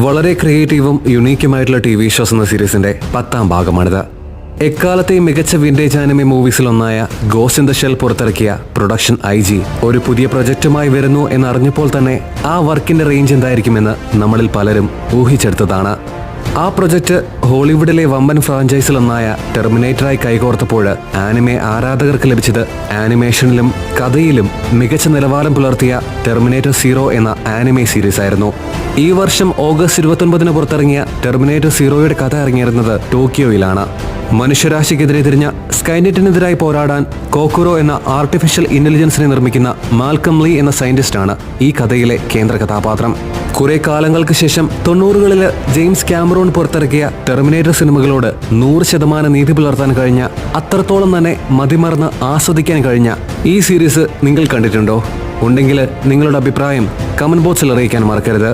വളരെ ക്രിയേറ്റീവും യുണീക്കുമായിട്ടുള്ള TV shows എന്ന സീരീസിന്റെ 10ാം ഭാഗമാണിത്. എക്കാലത്തെയും മികച്ച വിന്റേജ് ആനിമെ മൂവീസിലൊന്നായ ഗോസ്റ്റ് ഇൻ ദ ഷെൽ പുറത്തിറക്കിയ പ്രൊഡക്ഷൻ IG ഒരു പുതിയ പ്രൊജക്റ്റുമായി വരുന്നു എന്നറിഞ്ഞപ്പോൾ തന്നെ ആ വർക്കിന്റെ റേഞ്ച് എന്തായിരിക്കുമെന്ന് നമ്മളിൽ പലരും ഊഹിച്ചെടുത്തതാണ്. ആ പ്രൊജക്റ്റ് ഹോളിവുഡിലെ വമ്പൻ ഫ്രാഞ്ചൈസിലൊന്നായ ടെർമിനേറ്ററായി കൈകോർത്തപ്പോൾ ആനിമെ ആരാധകർക്ക് ലഭിച്ചത് ആനിമേഷനിലും കഥയിലും മികച്ച നിലവാരം പുലർത്തിയ ടെർമിനേറ്റർ 0 എന്ന ആനിമെ സീരീസ് ആയിരുന്നു. ഈ വർഷം ഓഗസ്റ്റ് 29-ന് പുറത്തിറങ്ങിയ ടെർമിനേറ്റർ 0യുടെ കഥ ഇറങ്ങിയിരുന്നത് ടോക്കിയോയിലാണ്. മനുഷ്യരാശിക്കെതിരെ തിരിഞ്ഞ സ്കൈനെറ്റിനെതിരായി പോരാടാൻ കോക്കുറോ എന്ന ആർട്ടിഫിഷ്യൽ ഇന്റലിജൻസിനെ നിർമ്മിക്കുന്ന മാൽക്കം ലീ എന്ന സയന്റിസ്റ്റാണ് ഈ കഥയിലെ കേന്ദ്ര കഥാപാത്രം. കുറെ കാലങ്ങൾക്ക് ശേഷം 90കളില് ജെയിംസ് കാമറൂൺ പുറത്തിറക്കിയ ടെർമിനേറ്റർ സിനിമകളോട് 100% നീതി പുലർത്താൻ കഴിഞ്ഞ, അത്രത്തോളം തന്നെ മതിമറന്ന് ആസ്വദിക്കാൻ കഴിഞ്ഞ ഈ സീരീസ് നിങ്ങൾ കണ്ടിട്ടുണ്ടോ? ഉണ്ടെങ്കിൽ നിങ്ങളുടെ അഭിപ്രായം കമന്റ് ബോക്സിൽ അറിയിക്കാൻ മറക്കരുത്.